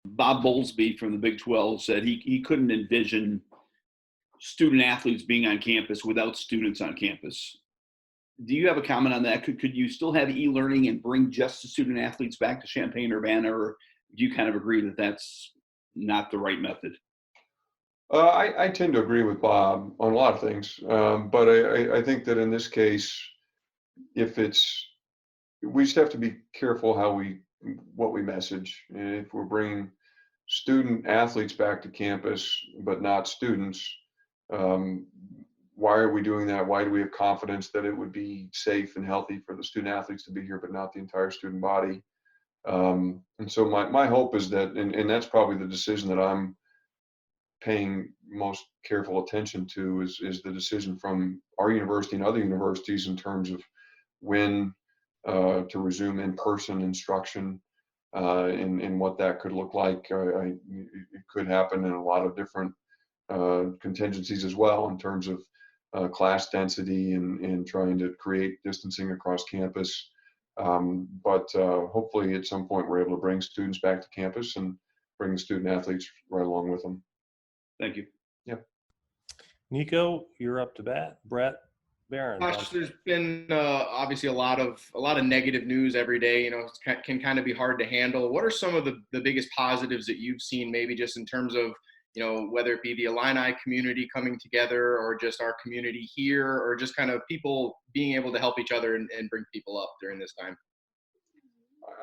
Bob Bowlesby from the Big 12 said he couldn't envision student athletes being on campus without students on campus. Do you have a comment on that? Could you still have e-learning and bring just the student athletes back to Champaign-Urbana, or do you kind of agree that that's not the right method? I tend to agree with Bob on a lot of things, but I think that in this case, we just have to be careful what we message. And if we're bringing student athletes back to campus, but not students, um, why are we doing that? Why do we have confidence that it would be safe and healthy for the student athletes to be here, but not the entire student body? And so my hope is that, and that's probably the decision that I'm paying most careful attention to is the decision from our university and other universities in terms of when to resume in-person instruction, and what that could look like. It could happen in a lot of different contingencies as well in terms of class density and trying to create distancing across campus. But hopefully at some point we're able to bring students back to campus and bring the student athletes right along with them. Thank you. Yeah. Nico, you're up to bat. Brett Barron. Josh, there's been obviously a lot of negative news every day. You know, it can kind of be hard to handle. What are some of the biggest positives that you've seen, maybe just in terms of, you know, whether it be the Illini community coming together or just our community here, or just kind of people being able to help each other and bring people up during this time?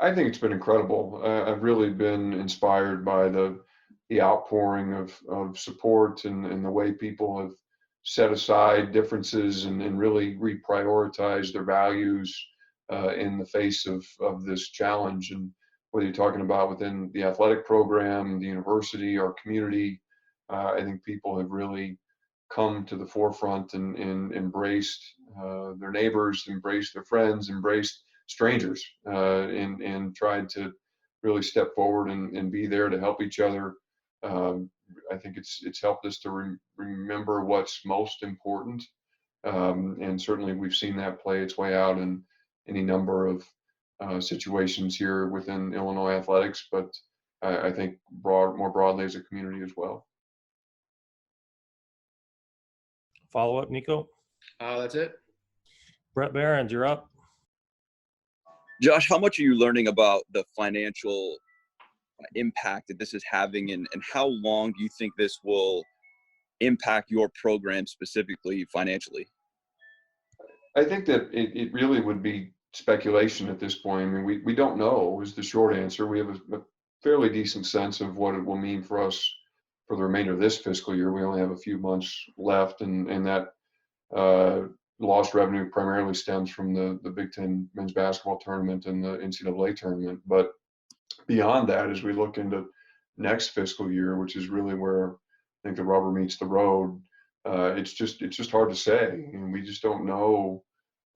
I think it's been incredible. I've really been inspired by the outpouring of support and the way people have set aside differences and really reprioritized their values in the face of this challenge. And whether you're talking about within the athletic program, the university, our community, I think people have really come to the forefront and embraced their neighbors, embraced their friends, embraced strangers, and tried to really step forward and be there to help each other. I think it's helped us to remember what's most important, and certainly we've seen that play its way out in any number of situations here within Illinois athletics, but I think more broadly as a community as well. Follow up, Nico? That's it. Brett Barron, you're up. Josh, how much are you learning about the financial impact that this is having, and how long do you think this will impact your program specifically financially? I think that it really would be speculation at this point. I mean, we don't know is the short answer. We have a fairly decent sense of what it will mean for us for the remainder of this fiscal year. We only have a few months left, and that lost revenue primarily stems from the Big Ten men's basketball tournament and the NCAA tournament. But beyond that, as we look into next fiscal year, which is really where I think the rubber meets the road, it's just hard to say, and we just don't know.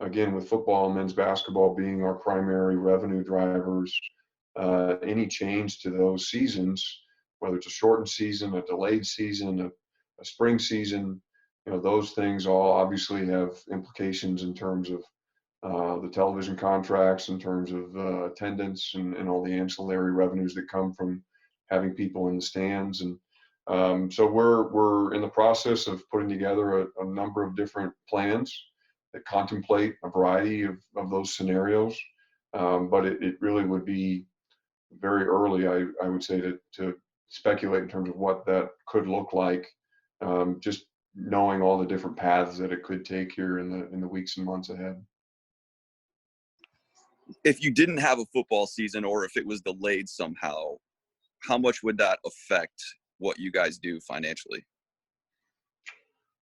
Again, with football and men's basketball being our primary revenue drivers, any change to those seasons, whether it's a shortened season, a delayed season, a spring season, you know, those things all obviously have implications in terms of the television contracts, in terms of attendance and all the ancillary revenues that come from having people in the stands. And so we're in the process of putting together a number of different plans that contemplate a variety of those scenarios. But it really would be very early, I would say, to speculate in terms of what that could look like, just knowing all the different paths that it could take here in the weeks and months ahead. If you didn't have a football season, or if it was delayed somehow, how much would that affect what you guys do financially?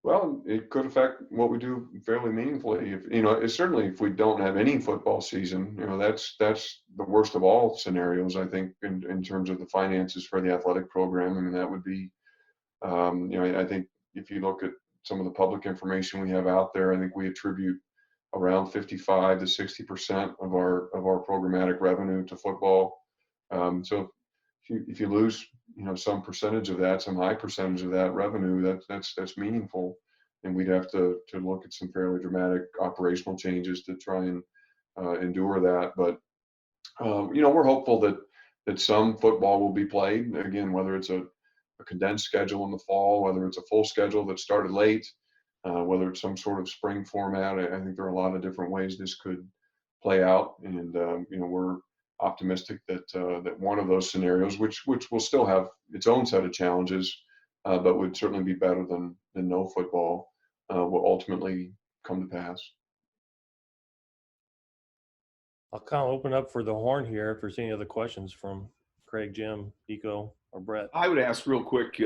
Well, it could affect what we do fairly meaningfully. Certainly if we don't have any football season, that's the worst of all scenarios, I think, in terms of the finances for the athletic program. I mean, that would be, I think if you look at some of the public information we have out there, I think we attribute around 55 to 60% of our programmatic revenue to football. So if you lose, some percentage of that, some high percentage of that revenue, that's meaningful, and we'd have to look at some fairly dramatic operational changes to try and endure that. But we're hopeful that that some football will be played. Again, whether it's a condensed schedule in the fall, whether it's a full schedule that started late, whether it's some sort of spring format. I think there are a lot of different ways this could play out, and we're optimistic that that one of those scenarios, which will still have its own set of challenges, but would certainly be better than no football, will ultimately come to pass. I'll kind of open up for the horn here if there's any other questions from Craig, Jim, Nico, or Brett. I would ask real quick.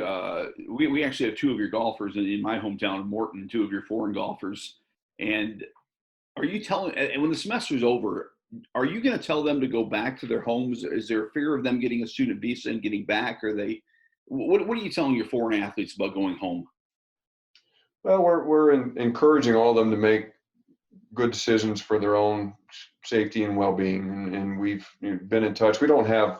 We actually have two of your golfers in my hometown of Morton, two of your foreign golfers. And are you telling, and when the semester's over, are you going to tell them to go back to their homes? Is there a fear of them getting a student visa and getting back? What are you telling your foreign athletes about going home? Well, we're encouraging all of them to make good decisions for their own safety and well-being, and we've been in touch. We don't have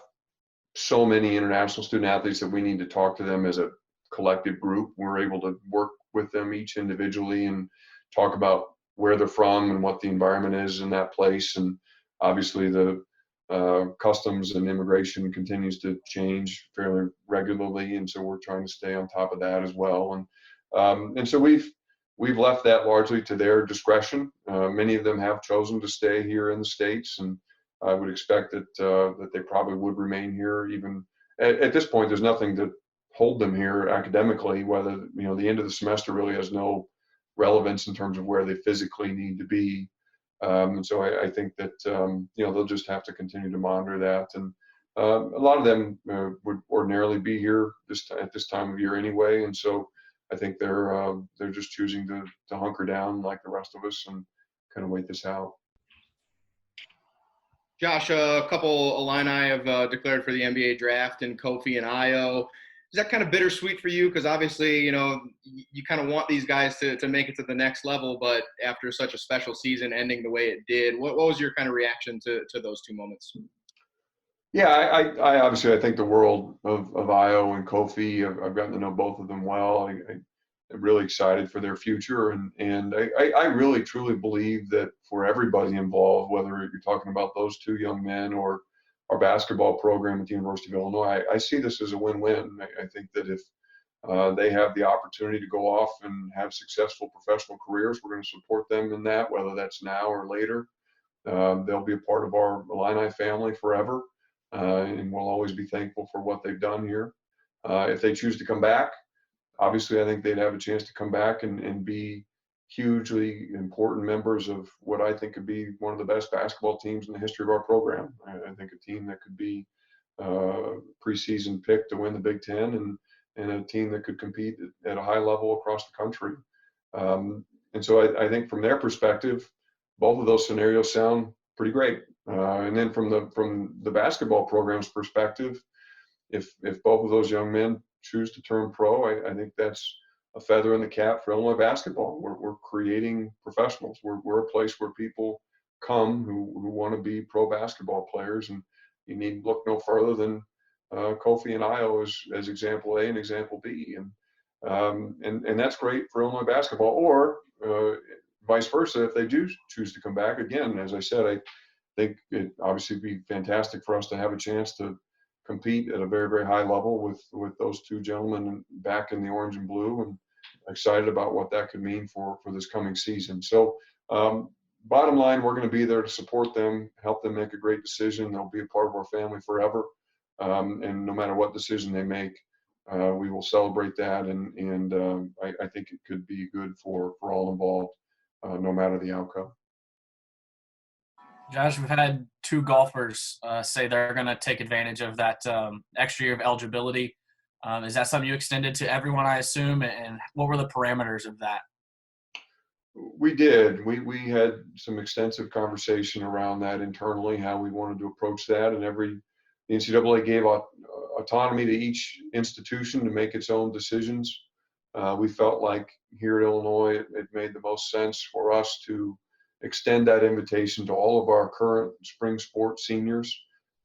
so many international student athletes that we need to talk to them as a collective group. We're able to work with them each individually and talk about where they're from and what the environment is in that place. And obviously the customs and immigration continues to change fairly regularly, and so we're trying to stay on top of that as well. And so we've left that largely to their discretion. Many of them have chosen to stay here in the States, and I would expect that they probably would remain here. Even at this point, there's nothing to hold them here academically. Whether the end of the semester really has no relevance in terms of where they physically need to be. And so I think that they'll just have to continue to monitor that. And a lot of them would ordinarily be here at this time of year anyway, and so I think they're just choosing to hunker down like the rest of us and kind of wait this out. Josh, a couple Illini have declared for the NBA draft, and Kofi and Io. Is that kind of bittersweet for you? Because obviously, you kind of want these guys to make it to the next level, but after such a special season ending the way it did, what was your kind of reaction to those two moments? Yeah, I obviously I think the world of Io and Kofi. I've gotten to know both of them well. I'm really excited for their future, and I really truly believe that for everybody involved, whether you're talking about those two young men or our basketball program at the University of Illinois, I see this as a win-win. I think that if they have the opportunity to go off and have successful professional careers, we're going to support them in that, whether that's now or later. They'll be a part of our Illini family forever, and we'll always be thankful for what they've done here. If they choose to come back, obviously I think they'd have a chance to come back and be hugely important members of what I think could be one of the best basketball teams in the history of our program. I think a team that could be preseason pick to win the Big Ten, and a team that could compete at a high level across the country. And so I think from their perspective, both of those scenarios sound pretty great. And then from the basketball program's perspective, if both of those young men choose to turn pro, I think that's a feather in the cap for Illinois basketball. We're creating professionals. We're a place where people come who want to be pro basketball players, and you need look no further than Kofi and Io as example A and example B, and that's great for Illinois basketball. Or vice versa, if they do choose to come back again, as I said, I think it obviously be fantastic for us to have a chance to compete at a very, very high level with those two gentlemen back in the orange and blue, and excited about what that could mean for this coming season. So bottom line, we're going to be there to support them, help them make a great decision. They'll be a part of our family forever. And no matter what decision they make, we will celebrate that. And I think it could be good for all involved, no matter the outcome. Josh, we've had two golfers say they're going to take advantage of that extra year of eligibility. Is that something you extended to everyone, I assume? And what were the parameters of that? We did. We had some extensive conversation around that internally, how we wanted to approach that. And the NCAA gave autonomy to each institution to make its own decisions. We felt like here at Illinois, it made the most sense for us to extend that invitation to all of our current spring sports seniors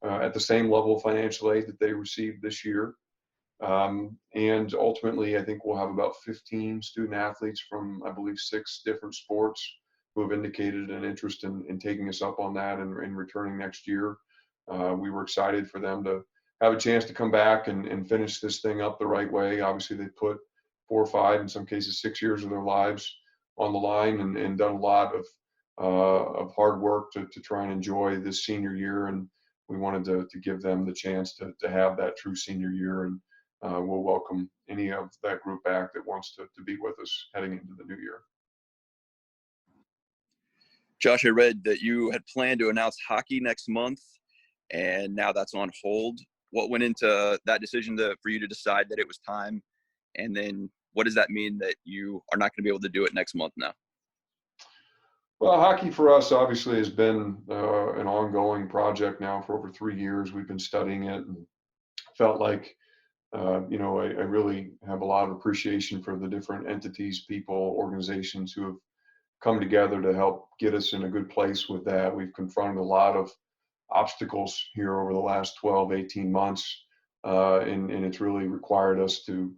at the same level of financial aid that they received this year. And ultimately, I think we'll have about 15 student athletes from, I believe, 6 different sports who have indicated an interest in taking us up on that and returning next year. We were excited for them to have a chance to come back and finish this thing up the right way. Obviously, they put 4 or 5, in some cases 6 years of their lives on the line, and done a lot of hard work to try and enjoy this senior year. And we wanted to give them the chance to have that true senior year. And we'll welcome any of that group back that wants to be with us heading into the new year. Josh, I read that you had planned to announce hockey next month, and now that's on hold. What went into that decision for you to decide that it was time? And then what does that mean that you are not going to be able to do it next month now? Well, hockey for us obviously has been an ongoing project now for over 3 years. We've been studying it and felt like, I really have a lot of appreciation for the different entities, people, organizations who have come together to help get us in a good place with that. We've confronted a lot of obstacles here over the last 12, 18 months, and it's really required us to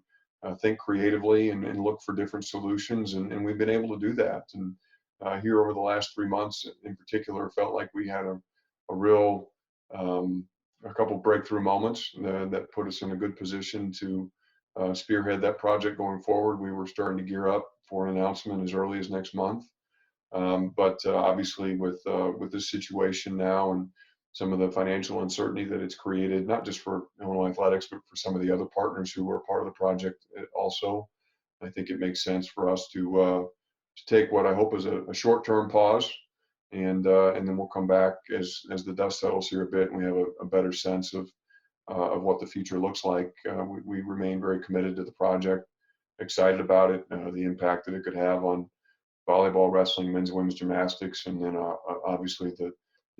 think creatively and look for different solutions, and we've been able to do that. And here over the last 3 months in particular, felt like we had a real a couple breakthrough moments that put us in a good position to spearhead that project going forward. We were starting to gear up for an announcement as early as next month. But obviously with this situation now and some of the financial uncertainty that it's created, not just for Illinois Athletics, but for some of the other partners who were part of the project also, I think it makes sense for us to take what I hope is a short-term pause, and then we'll come back as the dust settles here a bit and we have a better sense of what the future looks like. We remain very committed to the project, excited about it, the impact that it could have on volleyball, wrestling, men's and women's gymnastics, and then obviously the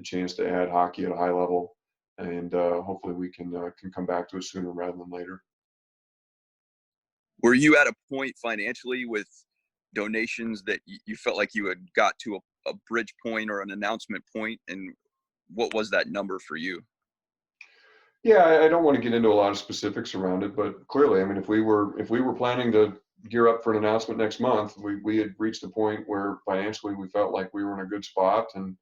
chance to add hockey at a high level. And hopefully we can come back to it sooner rather than later. Were you at a point financially with donations that you felt like you had got to a bridge point or an announcement point, and what was that number for you? Yeah, I don't want to get into a lot of specifics around it, but clearly, I mean, if we were planning to gear up for an announcement next month, we had reached a point where financially we felt like we were in a good spot, and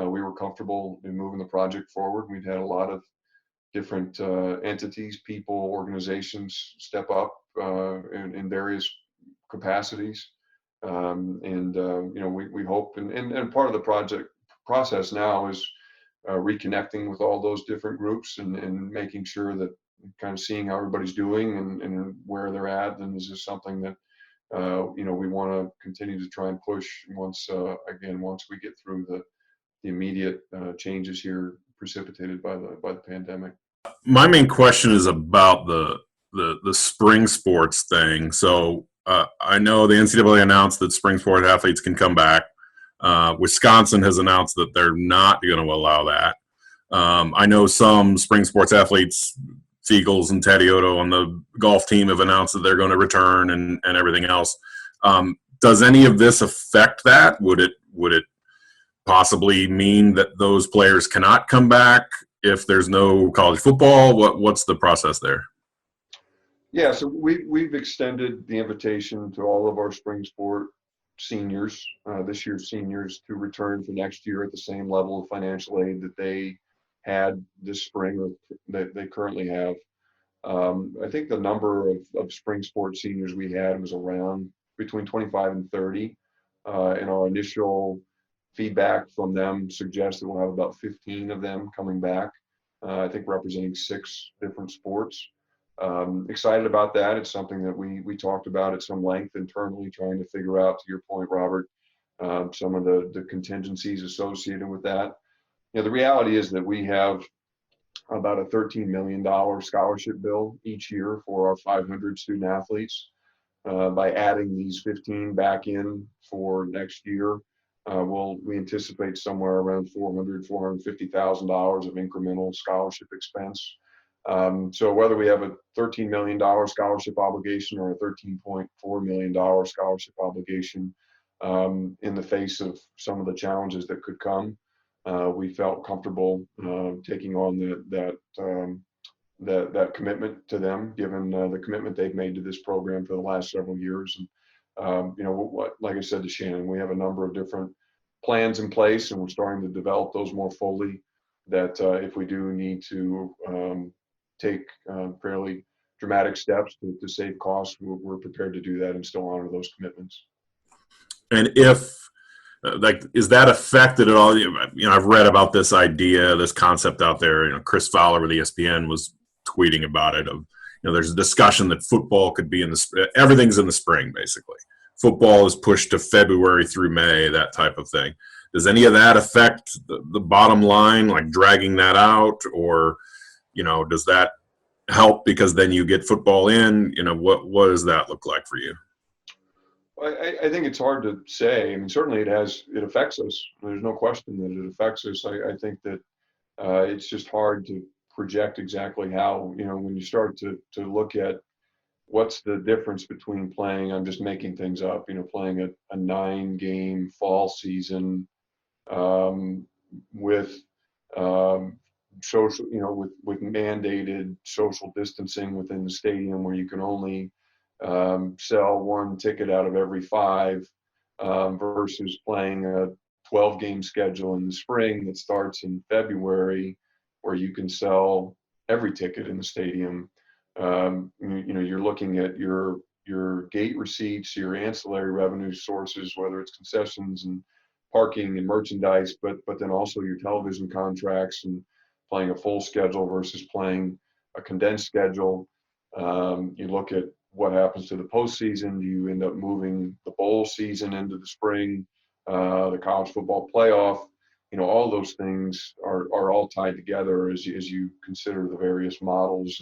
we were comfortable in moving the project forward. We'd had a lot of different entities, people, organizations step up in various capacities. We hope, and part of the project process now is reconnecting with all those different groups and making sure that kind of seeing how everybody's doing and where they're at. And this is something that, we want to continue to try and push once we get through the immediate changes here precipitated by the pandemic. My main question is about the spring sports thing. So I know the NCAA announced that spring sport athletes can come back. Wisconsin has announced that they're not going to allow that. I know some spring sports athletes, Seagulls and Tadioto on the golf team, have announced that they're going to return and everything else. Does any of this affect that? Would it possibly mean that those players cannot come back if there's no college football? What's the process there? Yeah, so we've extended the invitation to all of our spring sport seniors, this year's seniors, to return for next year at the same level of financial aid that they had this spring or that they currently have. I think the number of spring sport seniors we had was around between 25 and 30. And our initial feedback from them suggests that we'll have about 15 of them coming back, I think representing 6 different sports. Excited about that. It's something that we talked about at some length internally, trying to figure out, to your point, Robert, some of the contingencies associated with that. The reality is that we have about a $13 million scholarship bill each year for our 500 student athletes. By adding these 15 back in for next year, we anticipate somewhere around $450,000 of incremental scholarship expense. So whether we have a $13 million scholarship obligation or a $13.4 million scholarship obligation, in the face of some of the challenges that could come, we felt comfortable taking on that commitment to them, given the commitment they've made to this program for the last several years. And like I said to Shannon, we have a number of different plans in place, and we're starting to develop those more fully. That if we do need to take fairly dramatic steps to save costs, we're prepared to do that and still honor those commitments. And if is that affected at all? I've read about this idea, this concept out there. Chris Fowler with ESPN was tweeting about it. There's a discussion that football could be everything's in the spring, basically. Football is pushed to February through May, that type of thing. Does any of that affect the bottom line, like dragging that out, or does that help because then you get football in? What does that look like for you? I think it's hard to say. I mean, certainly it affects us. There's no question that it affects us. I think that it's just hard to project exactly how, when you start to look at what's the difference between playing, I'm just making things up, playing a 9-game fall season with social, with mandated social distancing within the stadium where you can only sell one ticket out of every 5 versus playing a 12-game schedule in the spring that starts in February where you can sell every ticket in the stadium. You're looking at your gate receipts, your ancillary revenue sources, whether it's concessions and parking and merchandise, but then also your television contracts and playing a full schedule versus playing a condensed schedule. You look at what happens to the postseason. Do you end up moving the bowl season into the spring, the college football playoff? All those things are all tied together as you consider the various models.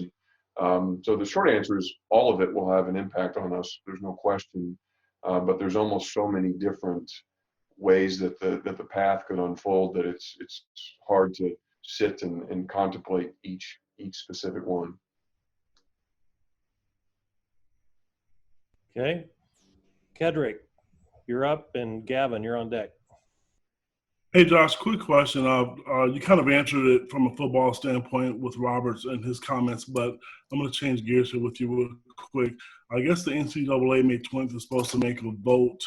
And so the short answer is all of it will have an impact on us. There's no question. But there's almost so many different ways that the path could unfold that it's hard to sit and contemplate each specific one. Okay. Kedrick, you're up, and Gavin, you're on deck. Hey, Josh, quick question. You kind of answered it from a football standpoint with Roberts and his comments, but I'm going to change gears here with you real quick. I guess the NCAA May 20th is supposed to make a vote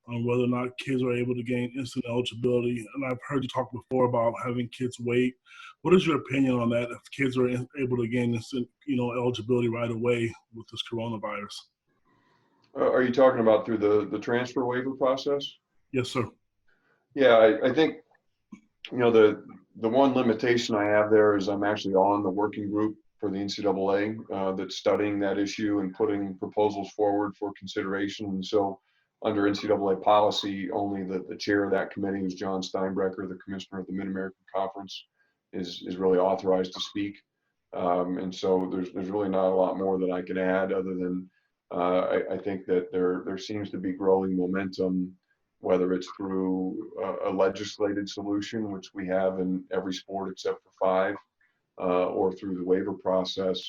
on whether or not kids are able to gain instant eligibility. And I've heard you talk before about having kids wait. What is your opinion on that, if kids are able to gain instant, eligibility right away with this coronavirus? Are you talking about through the transfer waiver process? Yes, sir. Yeah, I think, the one limitation I have there is I'm actually on the working group for the NCAA that's studying that issue and putting proposals forward for consideration. And so under NCAA policy, only the chair of that committee, who's John Steinbrecher, the commissioner of the Mid-American Conference, is really authorized to speak. And so there's really not a lot more that I can add other than I think that there seems to be growing momentum, whether it's through a legislated solution, which we have in every sport except for 5, or through the waiver process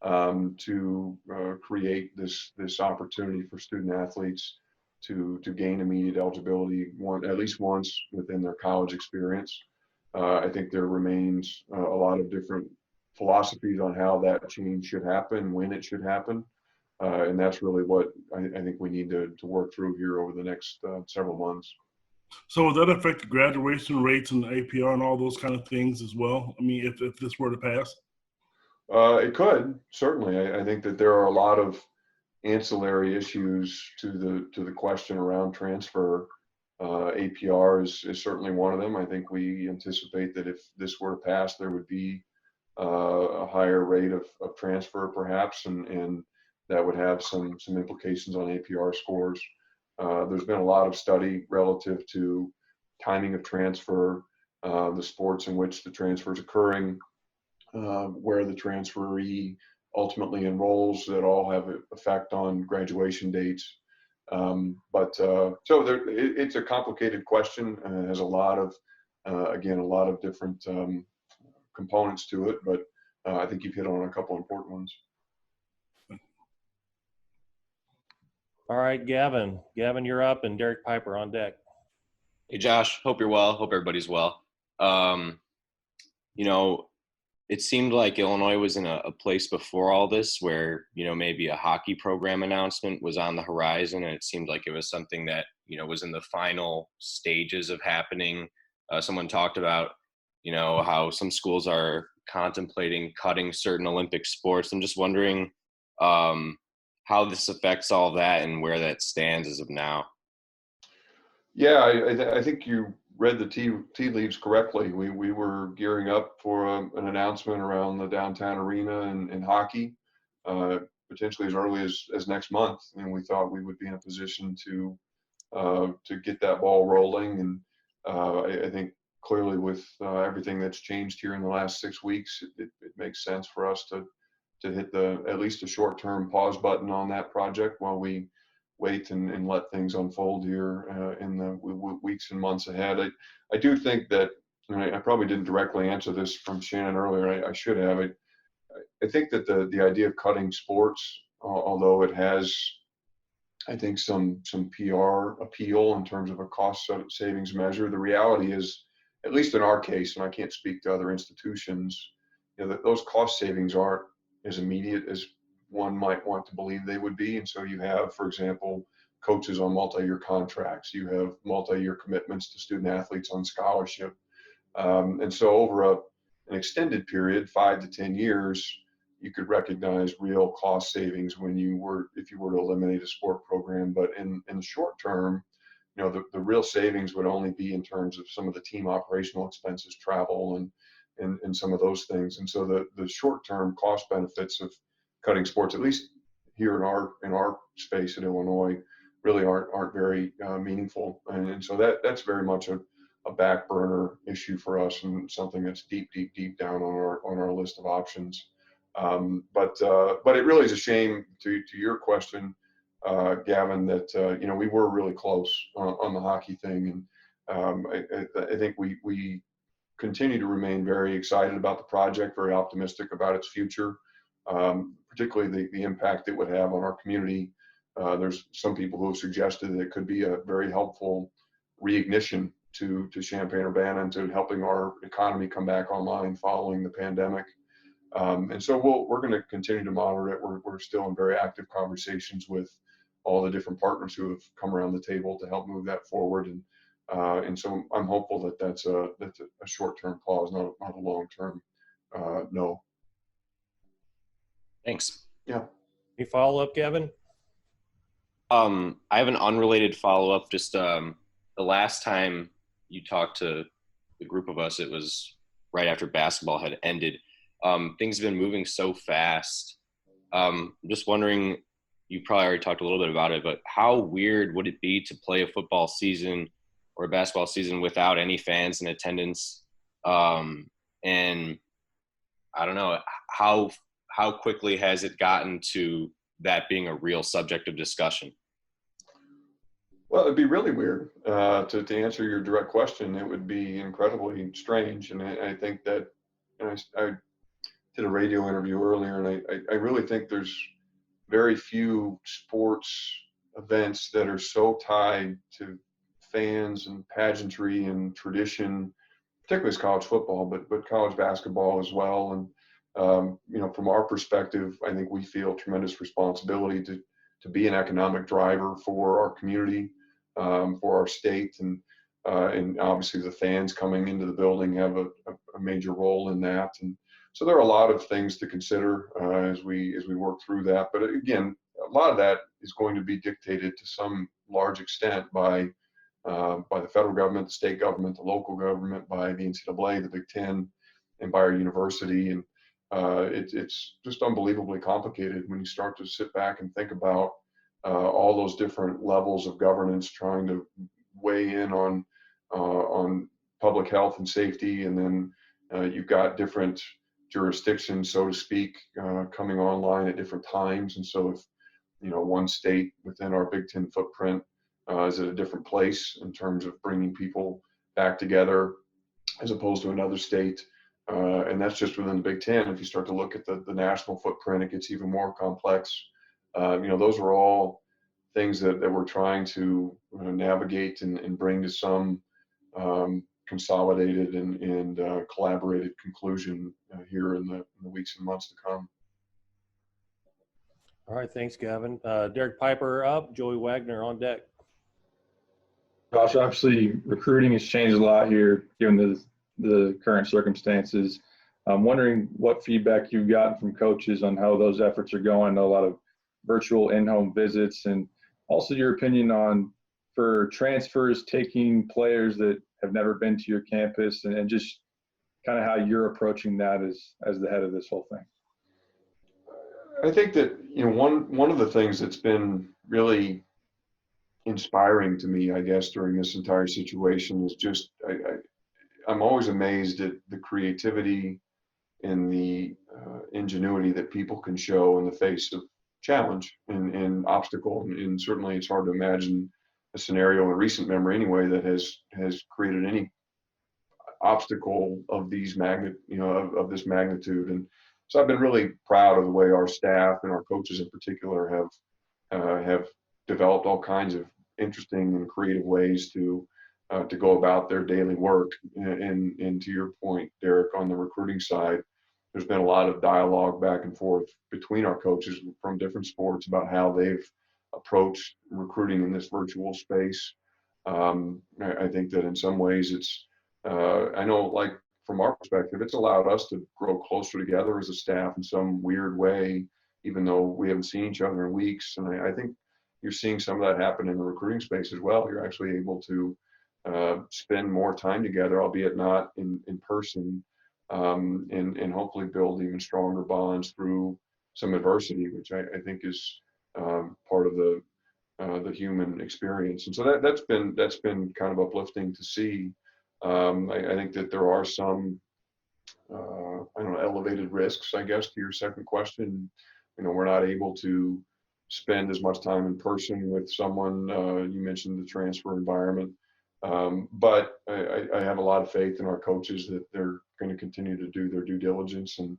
to create this opportunity for student athletes to gain immediate eligibility at least once within their college experience. I think there remains a lot of different philosophies on how that change should happen, when it should happen. And that's really what I think we need to work through here over the next several months. So will that affect the graduation rates and the APR and all those kind of things as well? I mean, if this were to pass? It could, certainly. I think that there are a lot of ancillary issues to the question around transfer. APR is certainly one of them. I think we anticipate that if this were to pass, there would be a higher rate of transfer perhaps, and that would have some implications on APR scores. There's been a lot of study relative to timing of transfer, the sports in which the transfer is occurring, where the transferee ultimately enrolls, that all have an effect on graduation dates. So it's a complicated question, and it has a lot of different components to it, but I think you've hit on a couple important ones. All right, Gavin. Gavin, you're up, and Derek Piper on deck. Hey, Josh. Hope you're well. Hope everybody's well. It seemed like Illinois was in a place before all this where, maybe a hockey program announcement was on the horizon, and it seemed like it was something that, was in the final stages of happening. Someone talked about how some schools are contemplating cutting certain Olympic sports. I'm just wondering how this affects all that and where that stands as of now. Yeah, I think you read the tea leaves correctly. We were gearing up for an announcement around the downtown arena and hockey, potentially as early as next month, and we thought we would be in a position to get that ball rolling. And I think clearly with everything that's changed here in the last 6 weeks, it makes sense for us to hit at least a short-term pause button on that project while we wait and let things unfold here in the weeks and months ahead. I do think that, and I probably didn't directly answer this from Shannon earlier. I should have. I think that the idea of cutting sports, although it has, I think, some PR appeal in terms of a cost savings measure, the reality is, at least in our case, and I can't speak to other institutions, that those cost savings aren't as immediate as one might want to believe they would be. And so you have, for example, coaches on multi-year contracts. You have multi-year commitments to student athletes on scholarship. And so over an extended period, 5 to 10 years, you could recognize real cost savings if you were to eliminate a sport program. But in the short term, the real savings would only be in terms of some of the team operational expenses, travel, and some of those things. And so the short-term cost benefits of cutting sports, at least here in our space in Illinois, really aren't very meaningful. And so that's very much a back burner issue for us, and something that's deep down on our list of options. But it really is a shame, to your question, Gavin, that we were really close on the hockey thing, and I think we continue to remain very excited about the project, very optimistic about its future, particularly the impact it would have on our community. There's some people who have suggested that it could be a very helpful reignition to Champaign-Urbana and to helping our economy come back online following the pandemic. And so we're going to continue to monitor it. We're still in very active conversations with all the different partners who have come around the table to help move that forward. And so I'm hopeful that that's a short-term pause, not a long-term no. Thanks. Yeah. Any follow-up, Kevin? I have an unrelated follow-up. Just the last time you talked to the group of us, it was right after basketball had ended. Things have been moving so fast. I'm just wondering, you probably already talked a little bit about it, but how weird would it be to play a football season or a basketball season without any fans in attendance? And I don't know, how quickly has it gotten to that being a real subject of discussion? Well, it'd be really weird. To answer your direct question, it would be incredibly strange. And I think that, I did a radio interview earlier, and I really think there's very few sports events that are so tied to fans and pageantry and tradition, particularly as college football, but college basketball as well. And from our perspective, I think we feel tremendous responsibility to be an economic driver for our community, for our state, and obviously the fans coming into the building have a major role in that. And so there are a lot of things to consider as we work through that. But again, a lot of that is going to be dictated to some large extent by the federal government, the state government, the local government, by the NCAA, the Big Ten, and by our university. And it's just unbelievably complicated when you start to sit back and think about all those different levels of governance trying to weigh in on public health and safety, and then you've got different jurisdictions, so to speak, coming online at different times. And so if one state within our Big Ten footprint is at a different place in terms of bringing people back together as opposed to another state, and that's just within the Big Ten. If you start to look at the national footprint, it gets even more complex. Those are all things that we're trying to navigate and bring to some consolidated and collaborated conclusion here in the weeks and months to come. All right, thanks, Gavin. Derek Piper up, Joey Wagner on deck. Josh, obviously recruiting has changed a lot here given the the current circumstances. I'm wondering what feedback you've gotten from coaches on how those efforts are going. I know a lot of virtual in-home visits, and also your opinion on for transfers, taking players that have never been to your campus, and just kind of how you're approaching that as the head of this whole thing. I think that, one of the things that's been really inspiring to me, I guess, during this entire situation is just I'm always amazed at the creativity and the ingenuity that people can show in the face of challenge and obstacle. And certainly it's hard to imagine a scenario in recent memory anyway that has created any obstacle of these of this magnitude. And so I've been really proud of the way our staff and our coaches in particular have developed all kinds of interesting and creative ways to go about their daily work. And to your point, Derek, on the recruiting side, there's been a lot of dialogue back and forth between our coaches from different sports about how they've approached recruiting in this virtual space. I think that in some ways it's, I know, like, from our perspective, it's allowed us to grow closer together as a staff in some weird way, even though we haven't seen each other in weeks. And I think you're seeing some of that happen in the recruiting space as well. You're actually able to spend more time together, albeit not in person, and hopefully build even stronger bonds through some adversity, which I think is part of the human experience. And so that's been kind of uplifting to see. I think that there are some elevated risks, I guess, to your second question. We're not able to spend as much time in person with someone. You mentioned the transfer environment. But I have a lot of faith in our coaches that they're going to continue to do their due diligence and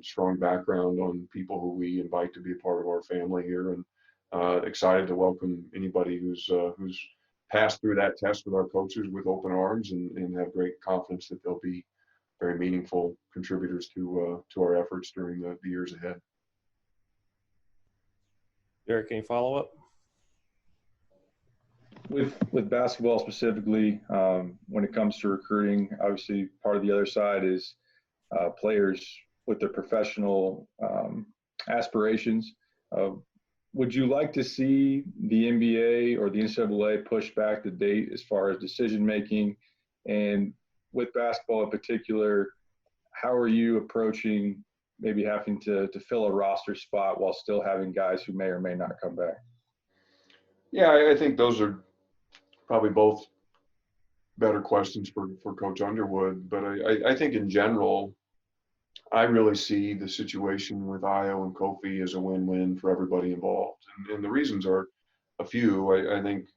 strong background on people who we invite to be a part of our family here, and excited to welcome anybody who's passed through that test with our coaches with open arms, and have great confidence that they'll be very meaningful contributors to our efforts during the years ahead. Derek, any follow up? With basketball specifically, when it comes to recruiting, obviously part of the other side is players with their professional aspirations. Would you like to see the NBA or the NCAA push back the date as far as decision making? And with basketball in particular, how are you approaching maybe having to fill a roster spot while still having guys who may or may not come back? Yeah, I think those are probably both better questions for Coach Underwood. But I think in general, I really see the situation with Io and Kofi as a win-win for everybody involved. And the reasons are a few. I think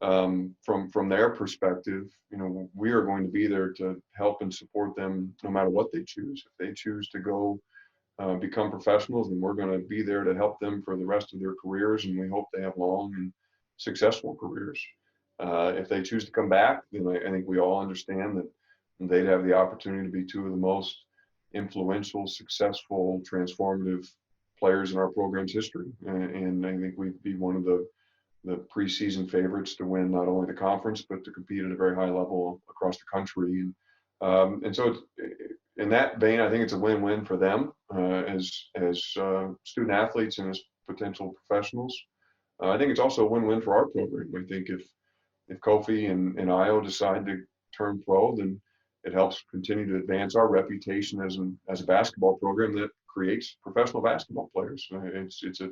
from their perspective, we are going to be there to help and support them no matter what they choose. If they choose to go become professionals, then we're going to be there to help them for the rest of their careers, and we hope they have long and successful careers. If they choose to come back, then I think we all understand that they'd have the opportunity to be two of the most influential, successful, transformative players in our program's history. And I think we'd be one of the preseason favorites to win not only the conference, but to compete at a very high level across the country. And so in that vein, I think it's a win-win for them as student athletes and as potential professionals. I think it's also a win-win for our program. I think if Kofi and Io decide to turn pro, then it helps continue to advance our reputation as a basketball program that creates professional basketball players. It's a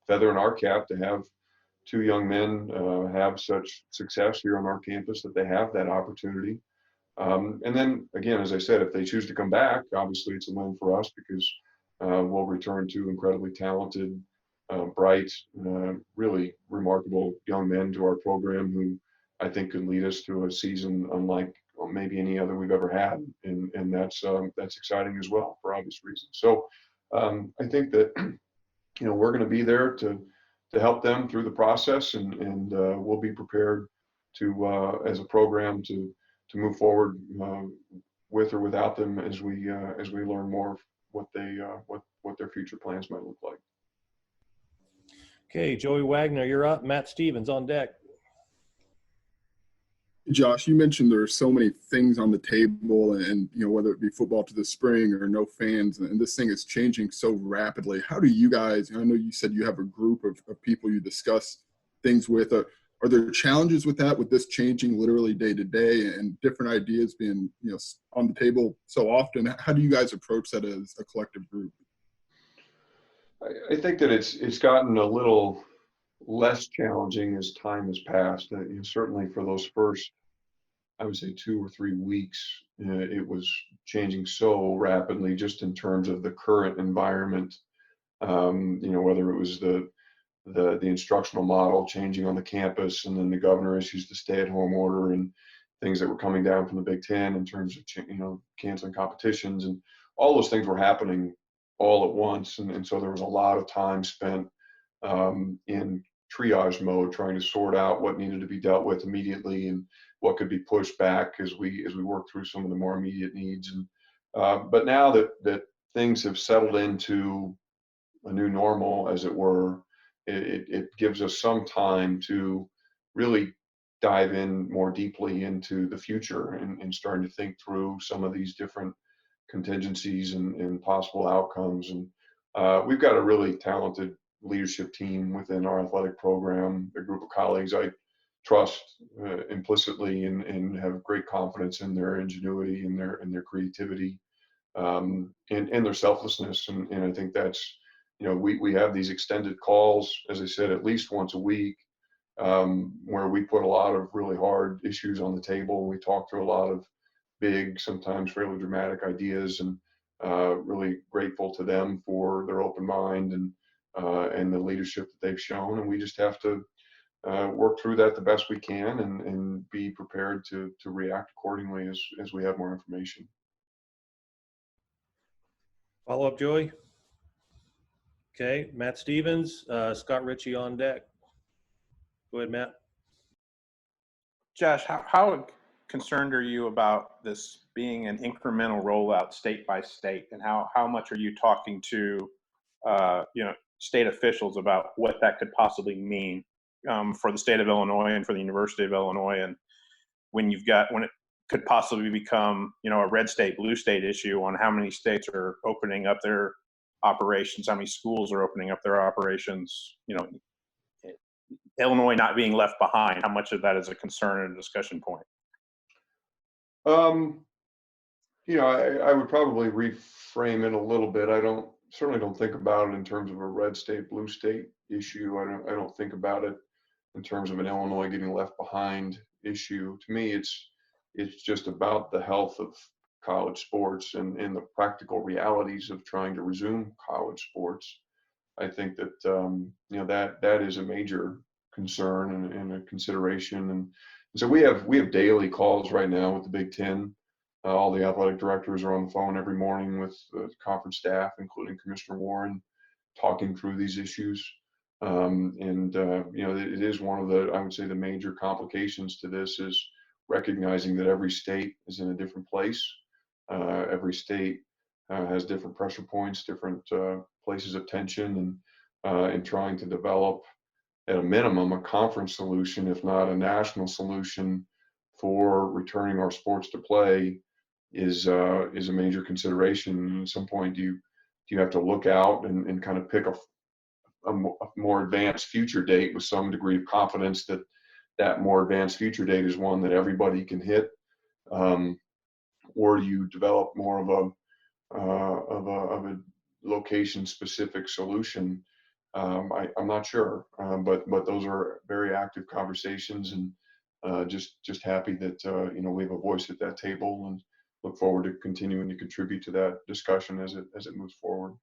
feather in our cap to have two young men have such success here on our campus that they have that opportunity. And then again, as I said, if they choose to come back, obviously it's a win for us because we'll return two incredibly talented, bright, really remarkable young men to our program who I think could lead us to a season unlike maybe any other we've ever had, and that's exciting as well for obvious reasons. So I think that we're going to be there to help them through the process, and we'll be prepared to as a program to move forward with or without them as we learn more what their future plans might look like. Okay, Joey Wagner, you're up. Matt Stevens on deck. Josh, you mentioned there are so many things on the table, and whether it be football to the spring or no fans, and this thing is changing so rapidly. How do you guys? I know you said you have a group of people you discuss things with. Are there challenges with that, with this changing literally day to day and different ideas being on the table so often? How do you guys approach that as a collective group? I think that it's gotten a little less challenging as time has passed. Certainly for those first, I would say 2 or 3 weeks, it was changing so rapidly just in terms of the current environment. Whether it was the instructional model changing on the campus, and then the governor issues the stay-at-home order, and things that were coming down from the Big Ten in terms of canceling competitions, and all those things were happening all at once, and so there was a lot of time spent in triage mode, trying to sort out what needed to be dealt with immediately and what could be pushed back as we work through some of the more immediate needs. And but now that things have settled into a new normal, as it were, it gives us some time to really dive in more deeply into the future and starting to think through some of these different contingencies and possible outcomes. And we've got a really talented leadership team within our athletic program, a group of colleagues I trust implicitly and have great confidence in their ingenuity and their creativity, and their selflessness. And I think that's, we have these extended calls, as I said, at least once a week, where we put a lot of really hard issues on the table. We talk through a lot of big, sometimes fairly dramatic ideas, and really grateful to them for their open mind and the leadership that they've shown. And we just have to work through that the best we can, and be prepared to react accordingly as we have more information. Follow up, Joey. Okay, Matt Stevens, Scott Ritchie on deck. Go ahead, Matt. Josh, how concerned are you about this being an incremental rollout state by state, and how much are you talking to state officials about what that could possibly mean for the state of Illinois and for the University of Illinois, and when it could possibly become a red state, blue state issue on how many states are opening up their operations, how many schools are opening up their operations, Illinois not being left behind, how much of that is a concern and a discussion point? I would probably reframe it a little bit. I certainly don't think about it in terms of a red state, blue state issue. I don't think about it in terms of an Illinois getting left behind issue. To me, it's just about the health of college sports and the practical realities of trying to resume college sports. I think that that is a major concern and a consideration. And so we have daily calls right now with the Big Ten. All the athletic directors are on the phone every morning with the conference staff, including Commissioner Warren, talking through these issues. It is one of I would say, the major complications to this is recognizing that every state is in a different place. Every state has different pressure points, different places of tension, and trying to develop, at a minimum, a conference solution, if not a national solution, for returning our sports to play is a major consideration. At some point, do you have to look out and kind of pick a more advanced future date with some degree of confidence that more advanced future date is one that everybody can hit, or do you develop more of a location specific solution? I'm not sure, but those are very active conversations, and just happy that we have a voice at that table, and look forward to continuing to contribute to that discussion as it moves forward.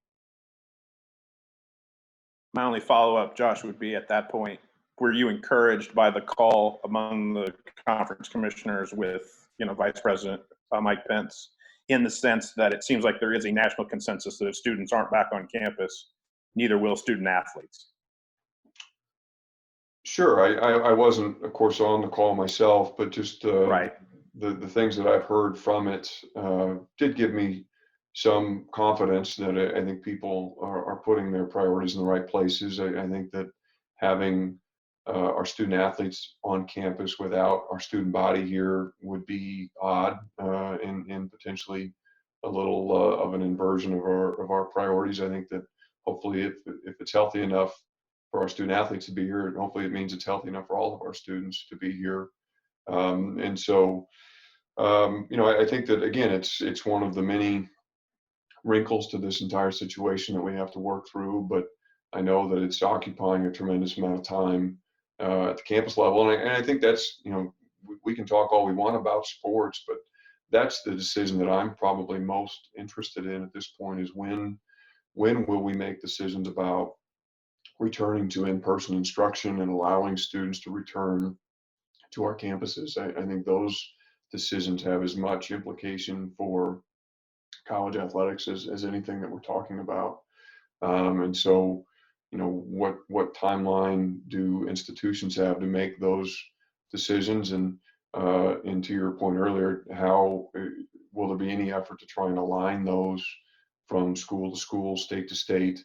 My only follow-up, Josh, would be, at that point, were you encouraged by the call among the conference commissioners with Vice President Mike Pence, in the sense that it seems like there is a national consensus that if students aren't back on campus, neither will student athletes? Sure. I wasn't, of course, on the call myself, but just Right. The things that I've heard from it did give me some confidence that I think people are putting their priorities in the right places. I think that having our student athletes on campus without our student body here would be odd, and potentially a little of an inversion of our priorities. I think that hopefully if it's healthy enough for our student athletes to be here, hopefully it means it's healthy enough for all of our students to be here. And so, I think that again, it's one of the many wrinkles to this entire situation that we have to work through, but I know that it's occupying a tremendous amount of time at the campus level. And I think that's, we can talk all we want about sports, but that's the decision that I'm probably most interested in at this point is when will we make decisions about returning to in-person instruction and allowing students to return to our campuses. I think those decisions have as much implication for college athletics as anything that we're talking about. And so, what timeline do institutions have to make those decisions? And to your point earlier, how will there be any effort to try and align those from school to school, state to state,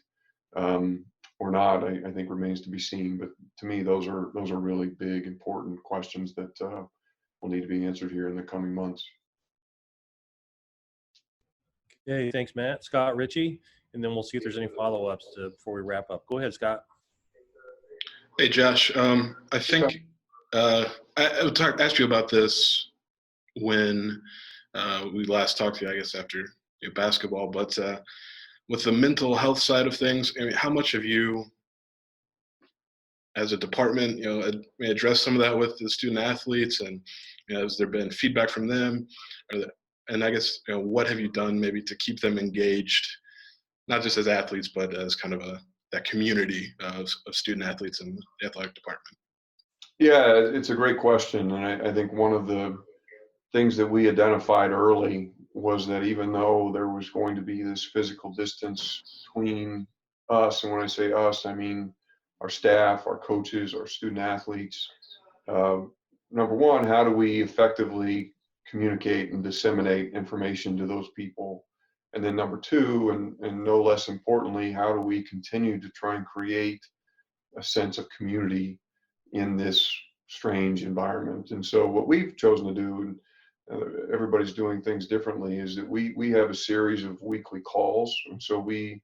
or not? I think remains to be seen. But to me, those are really big, important questions that will need to be answered here in the coming months. Okay, thanks, Matt. Scott Ritchie, and then we'll see if there's any follow-ups before we wrap up. Go ahead, Scott. Hey, Josh. I think I asked you about this when we last talked to you, I guess, after basketball. But with the mental health side of things, I mean, how much have you, as a department, addressed some of that with the student athletes, and has there been feedback from them? And I guess, what have you done maybe to keep them engaged, not just as athletes, but as kind of that community of student athletes in the athletic department? Yeah, it's a great question. And I think one of the things that we identified early was that even though there was going to be this physical distance between us, and when I say us, I mean our staff, our coaches, our student athletes, number one, how do we effectively communicate and disseminate information to those people? And then number two, and no less importantly, how do we continue to try and create a sense of community in this strange environment? And so what we've chosen to do, and everybody's doing things differently, is that we have a series of weekly calls. And so we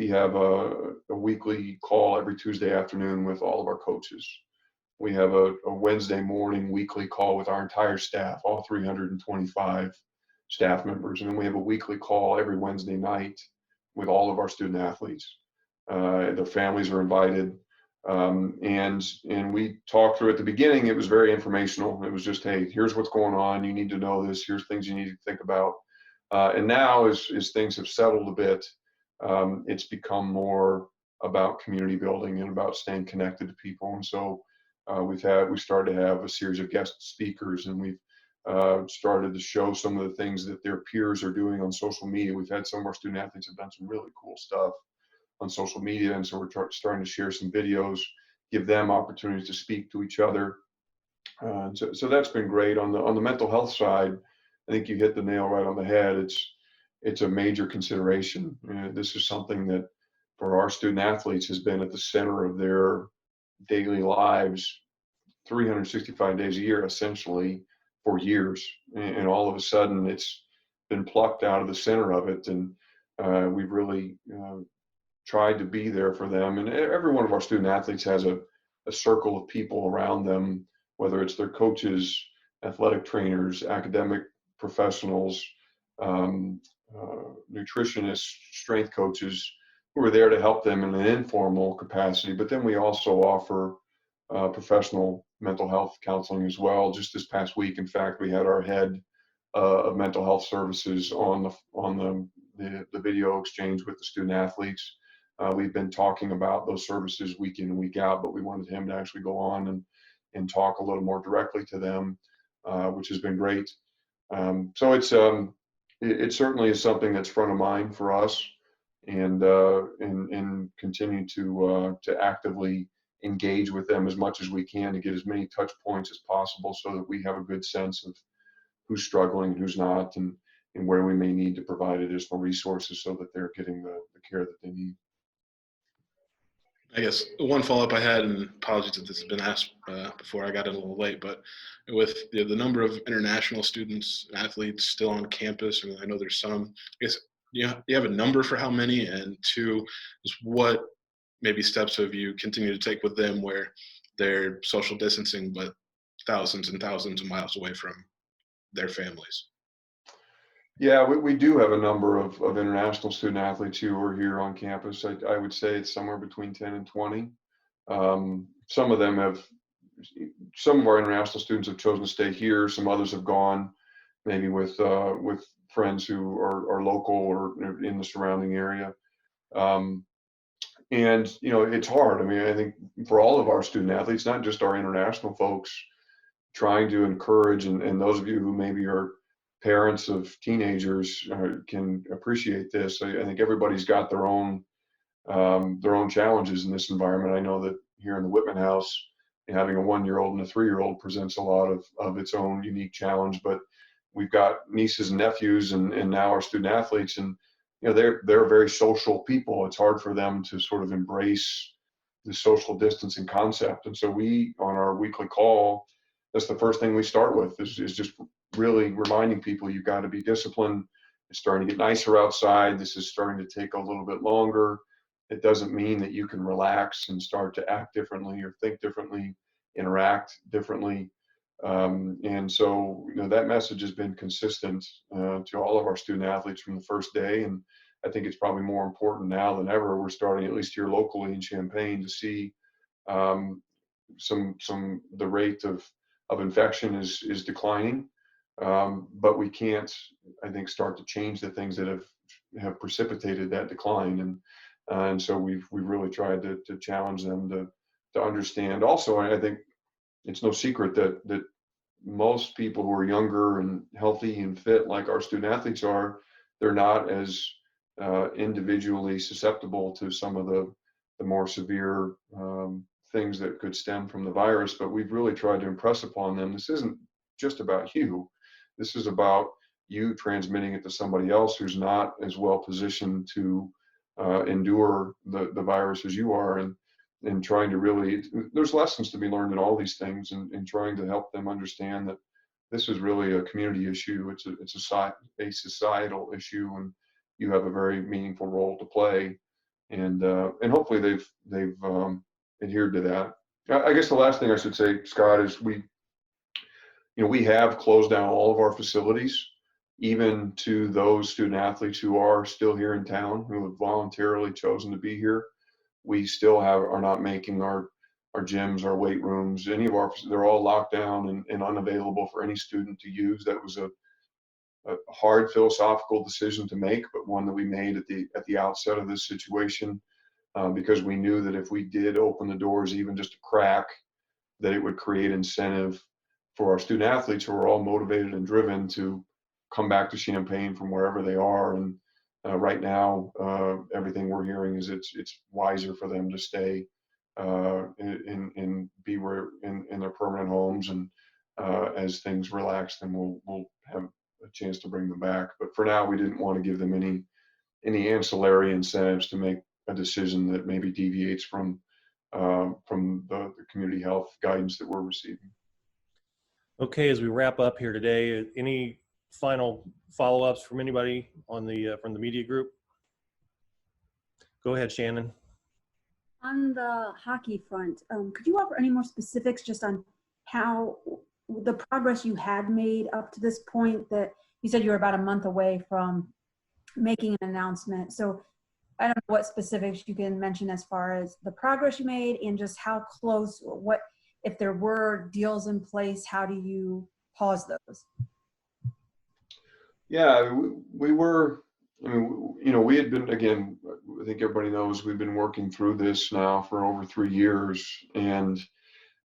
have a weekly call every Tuesday afternoon with all of our coaches. We have a Wednesday morning weekly call with our entire staff, all 325 staff members. And then we have a weekly call every Wednesday night with all of our student athletes. Their families are invited. And we talked through at the beginning, it was very informational. It was just, hey, here's what's going on. You need to know this. Here's things you need to think about. And now as things have settled a bit, it's become more about community building and about staying connected to people. And so we started to have a series of guest speakers, and we've started to show some of the things that their peers are doing on social media. We've had some of our student athletes have done some really cool stuff on social media, and so we're starting to share some videos, give them opportunities to speak to each other. So that's been great. On the mental health side, I think you hit the nail right on the head. It's a major consideration. This is something that for our student athletes has been at the center of their daily lives 365 days a year, essentially, for years. And all of a sudden it's been plucked out of the center of it. And we've really tried to be there for them. And every one of our student athletes has a circle of people around them, whether it's their coaches, athletic trainers, academic professionals, nutritionists, strength coaches, who are there to help them in an informal capacity. But then we also offer professional mental health counseling as well. Just this past week, in fact, we had our head of mental health services on the video exchange with the student athletes. We've been talking about those services week in and week out, but we wanted him to actually go on and talk a little more directly to them, which has been great. So it certainly is something that's front of mind for us, and continue to actively engage with them as much as we can to get as many touch points as possible, so that we have a good sense of who's struggling and who's not, and where we may need to provide additional resources so that they're getting the care that they need. I guess one follow-up I had, and apologies if this has been asked before, I got in a little late, but with the number of international students and athletes still on campus, and I know there's some, I guess, you have a number for how many, and two, just what maybe steps have you continued to take with them where they're social distancing, but thousands and thousands of miles away from their families? Yeah, we do have a number of international student athletes who are here on campus. I would say it's somewhere between 10 and 20. Some of them some of our international students have chosen to stay here. Some others have gone maybe with friends who are local or in the surrounding area. And, it's hard. I mean, I think for all of our student athletes, not just our international folks, trying to encourage, and those of you who maybe are parents of teenagers can appreciate this. I think everybody's got their own challenges in this environment. I know that here in the Whitman house, having a 1-year-old and a 3-year-old presents a lot of its own unique challenge, but we've got nieces and nephews and now our student athletes, and they're very social people. It's hard for them to sort of embrace the social distancing concept. And so we, on our weekly call, that's the first thing we start with is just really reminding people you've got to be disciplined. It's starting to get nicer outside. This is starting to take a little bit longer. It doesn't mean that you can relax and start to act differently or think differently, interact differently. And so, that message has been consistent to all of our student athletes from the first day. And I think it's probably more important now than ever. We're starting, at least here locally in Champaign, to see the rate of infection is declining. But we can't, I think, start to change the things that have precipitated that decline. And so we've really tried to challenge them to understand. Also, I think it's no secret that most people who are younger and healthy and fit, like our student athletes are, they're not as individually susceptible to some of the more severe things that could stem from the virus. But we've really tried to impress upon them, this isn't just about you. This is about you transmitting it to somebody else who's not as well positioned to endure the virus as you are, and trying to really, there's lessons to be learned in all these things, and trying to help them understand that this is really a community issue. It's a societal issue, and you have a very meaningful role to play. And hopefully they've adhered to that. I guess the last thing I should say, Scott, is we have closed down all of our facilities, even to those student athletes who are still here in town, who have voluntarily chosen to be here. We still are not making our gyms, our weight rooms, they're all locked down and unavailable for any student to use. That was a hard philosophical decision to make, but one that we made at the outset of this situation, because we knew that if we did open the doors even just a crack, that it would create incentive for our student athletes who are all motivated and driven to come back to Champaign from wherever they are. And right now, everything we're hearing is it's wiser for them to stay and be in their permanent homes. And as things relax, then we'll have a chance to bring them back. But for now, we didn't want to give them any ancillary incentives to make a decision that maybe deviates from the community health guidance that we're receiving. Okay, as we wrap up here today, any final follow-ups from anybody from the media group? Go ahead, Shannon. On the hockey front, could you offer any more specifics just on how the progress you had made up to this point? That you said you were about a month away from making an announcement. So I don't know what specifics you can mention as far as the progress you made and just how close, what if there were deals in place, how do you pause those? Yeah, we were, I mean, we had been, again, I think everybody knows we've been working through this now for over 3 years. And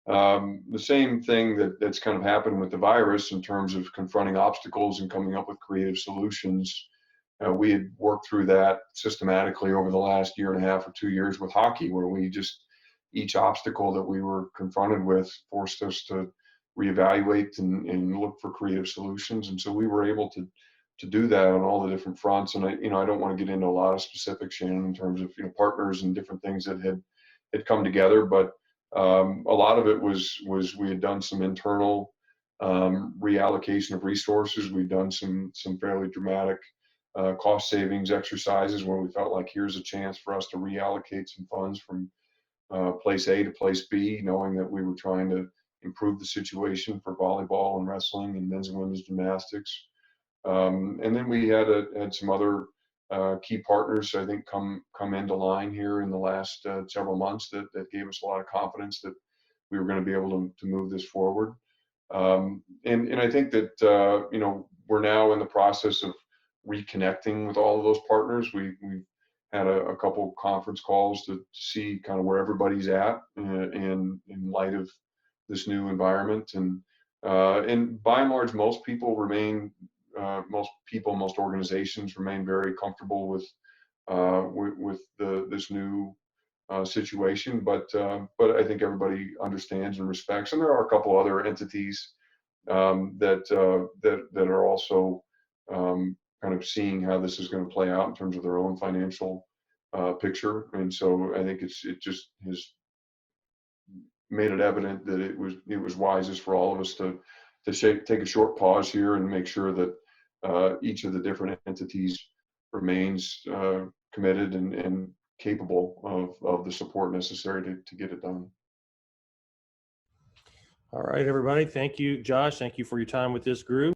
the same thing that's kind of happened with the virus in terms of confronting obstacles and coming up with creative solutions. We had worked through that systematically over the last 1.5 years or 2 years with hockey, where each obstacle that we were confronted with forced us to reevaluate and look for creative solutions. And so we were able to do that on all the different fronts. And I don't want to get into a lot of specifics, Shannon, in terms of partners and different things that had come together, but a lot of it was we had done some internal reallocation of resources. We've done some fairly dramatic cost savings exercises where we felt like here's a chance for us to reallocate some funds from place A to place B, knowing that we were trying to improve the situation for volleyball and wrestling and men's and women's gymnastics. And then we had some other key partners, I think, come into line here in the last several months that gave us a lot of confidence that we were going to be able to move this forward. And I think that we're now in the process of reconnecting with all of those partners. We've had a couple conference calls to see kind of where everybody's at in light of this new environment. And by and large, most organizations remain very comfortable with this new situation. But I think everybody understands and respects. And there are a couple other entities that are also kind of seeing how this is going to play out in terms of their own financial picture. And so I think it just has made it evident that it was wisest for all of us to take a short pause here and make sure that each of the different entities remains committed and capable of the support necessary to get it done. All right, everybody. Thank you, Josh. Thank you for your time with this group.